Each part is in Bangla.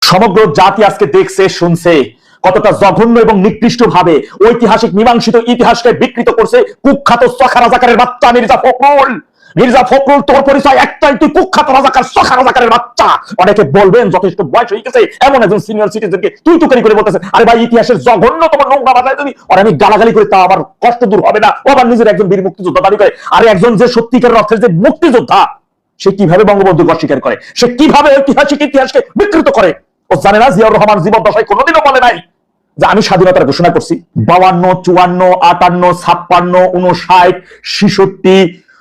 সমগ্র জাতি আজকে দেখছে শুনছে কতটা জঘন্য এবং নিকৃষ্ট ভাবে ঐতিহাসিক মীমাংসিত ইতিহাসকে বিকৃত করছে কুখ্যাত সখা রাজাকারের বাচ্চা মির্জা ফখরুল। তোর পরিচয় একটাই, তুই কুখ্যাত রাজাকার, সখা রাজাকারের বাচ্চা। অনেকে বলবেন যথেষ্ট বয়স হয়ে গেছে এমন একজন সিনিয়র সিটিজেনকে তুই তুকারি করে বলতেছে, আরে ভাই ইতিহাসের জঘন্যতম নোংরা বাজায় যদি আর আমি গালাগালি করি তা আবার কষ্ট দূর হবে না? ও আবার নিজের একজন বীর মুক্তিযোদ্ধা দাবি করে। আর একজন যে সত্যিকারের অর্থের যে মুক্তিযোদ্ধা, সে কিভাবে বঙ্গবন্ধুকে অস্বীকার করে? সে কিভাবে ঐতিহাসিক ইতিহাসকে বিকৃত করে? ও জানে না জিয়াউর রহমান জীবদ্দশায় কোনোদিনও বলে নাই যে আমি স্বাধীনতার ঘোষণা করছি। 52, 54, 58, 59, 66,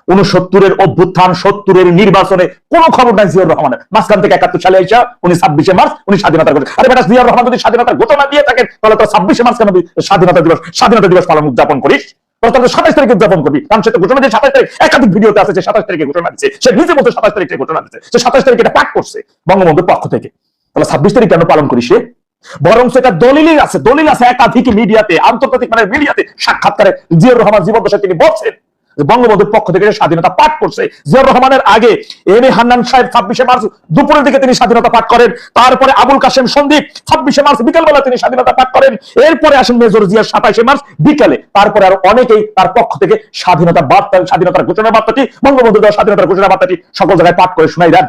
69-এর অভ্যুত্থান, 70-এর নির্বাচনে কোনো খবর নাই জিয়াউর রহমানের। মাঝখান থেকে 71 সালে এসে উনি 26শে মার্চ উনি স্বাধীনতার ঘোষণা। আরে বেটা, জিয়াউর রহমান যদি স্বাধীনতার ঘোষণা দিয়ে থাকেন তাহলে তো 26শে মার্চ কেন স্বাধীনতা দিবস পালন উদযাপন করিস? 27 তারিখে উদযাপন করবি, কারণ সে তো ঘোষণা দিয়ে 27 তারিখ একাধিক ভিডিওতে আছে যে 27 তারিখে ঘোষণা দিচ্ছে। সে নিজে বলতে 27 তারিখে ঘোষণা দিচ্ছে, সে 27 তারিখে এটা পাঠ করছে বঙ্গবন্ধুর পক্ষ থেকে। তাহলে 26 তারিখ কেন পালন করিস? বরং সেটা দলিল আছে একাধিক মিডিয়াতে, আন্তর্জাতিক মানের মিডিয়াতে সাক্ষাৎকারে জিয়াউর রহমান জীবদ্দশায় তিনি বলছেন বঙ্গবন্ধুর পক্ষ থেকে স্বাধীনতা পাঠ করছে। জিয়াউর রহমানের আগে এম এ হান্নান সাহেব 26শে মার্চ দুপুরের দিকে তিনি স্বাধীনতা পাঠ করেন। তারপরে আবুল কাশেম সন্দীপ 26শে মার্চ বিকেলবেলা তিনি স্বাধীনতা পাঠ করেন। এরপরে আসেন মেজর জিয়া 27শে মার্চ বিকেলে। তারপরে আরো অনেকেই তার পক্ষ থেকে স্বাধীনতার ঘোষণা বার্তাটি, বঙ্গবন্ধু দেওয়া স্বাধীনতার ঘোষণা বার্তাটি সকল জায়গায় পাঠ করে শোনাই দেন।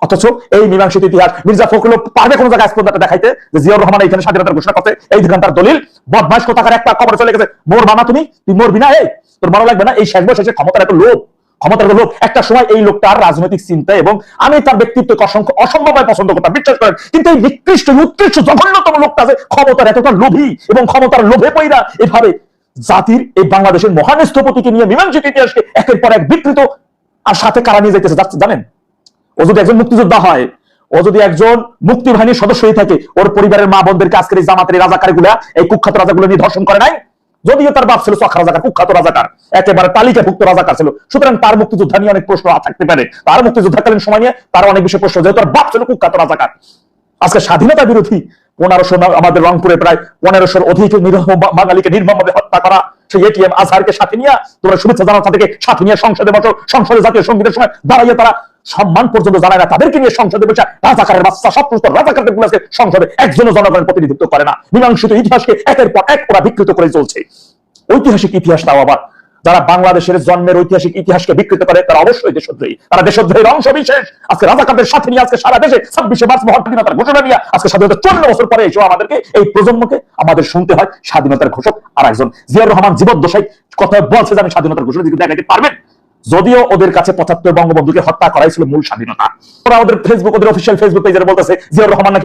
অথচ এই মীমাংসিত ইতিহাস মির্জা ফখরুল পারবে কোন জায়গায় স্পন্দটা দেখাইতে যে জিয়াউর রহমান এখানে স্বাধীনতার ঘোষণা করতে? এই দেখেন তার দলিল। বদমাশ কোথাকার একটা খবর চলে গেছে, মরবা না তুই মরবি না, এই তোর ভালো লাগবে না? এই শেষ বয়সে ক্ষমতার এত লোভ, একটা সময় এই লোকটার রাজনৈতিক চিন্তা এবং আমি তার ব্যক্তিত্বকে অসম্ভবভাবে পছন্দ করতাম, বিশ্বাস করেন। কিন্তু এই নিকৃষ্ট উৎকৃষ্ট জঘন্যতম লোকটা যে ক্ষমতার এতটা লোভী এবং ক্ষমতার লোভে পইরা এভাবে জাতির এই বাংলাদেশের মহান স্থপতিকে নিয়ে মীমাংসিত ইতিহাসকে একের পর এক বিকৃত, আর সাথে কারা নিয়ে যাইতেছে জানেন? ও যদি একজন মুক্তিযোদ্ধা হয়, ও যদি একজন মুক্তি বাহিনীর সদস্য হয়ে থাকে, ওর পরিবারের মা বোনদেরকে আজকের এই জামাতের রাজাকারগুলা, এই কুখ্যাত রাজাগুলো নিয়ে ধর্ষণ করে নাই? যদিও তার বাপ ছিল সখা রাজাকার, কুখ্যাত রাজাকার, একেবারে তালিকাভুক্ত রাজাকার ছিল, সুতরাং তার মুক্তিযোদ্ধা নিয়ে অনেক প্রশ্ন থাকতে পারে। তার মুক্তিযোদ্ধাকালীন সময় নিয়ে তার অনেক বেশি প্রশ্ন, যেহেতু তার বাপ ছিল কুখ্যাত রাজাকার। আজকে স্বাধীনতা বিরোধী 1500, আমাদের রংপুরে প্রায় 1500-র অধিক বাঙালিকে নির্মমভাবে হত্যা করা, সেই এটিএম আজহারকে সাথে নিয়ে তোমরা শুভেচ্ছা জানাতে থেকে সাথে নিয়ে সংসদে বসো, সংসদে জাতীয় সঙ্গীতের সময় দাঁড়িয়ে তারা সম্মান পর্যন্ত জানায় না, তাদেরকে নিয়ে সংসদে বসে রাজাকারের বাচ্চা সব রাজাকারদের গুলো সংসদে একজনও জনগণের প্রতিনিধিত্ব করে না। মীমাংসিত ইতিহাসকে একের পর এক ওরা বিকৃত করে চলছে। ঐতিহাসিক ইতিহাস তাও আবার যারা বাংলাদেশের জন্মের ঐতিহাসিক ইতিহাসকে বিকৃত করে তারা অবশ্যই দেশদ্রোহী। তারা দেশদ্রোহীর অংশ বিশেষ। আজকে রাজাকারদের সাথে নিয়ে আজকে সারা দেশে 26শে মার্চ মহান স্বাধীনতার ঘোষণা নিয়ে আজকে স্বাধীনতা 54 বছর পরে এসেও আমাদেরকে এই প্রজন্মকে আমাদের শুনতে হয় স্বাধীনতার ঘোষক আর একজন জিয়াউর রহমান জীবদ্দশায় কথা বলছে যে আমি স্বাধীনতার ঘোষণা দিতে দেখাতে পারবেন। যদিও ওদের কাছে 75 বঙ্গবন্ধুকে হত্যা করাই ছিল মূল স্বাধীনতা। ওরা ওদের ফেসবুক, ওদের অফিসিয়াল ফেসবুক পেজে বলতেছে জিয়াউর রহমান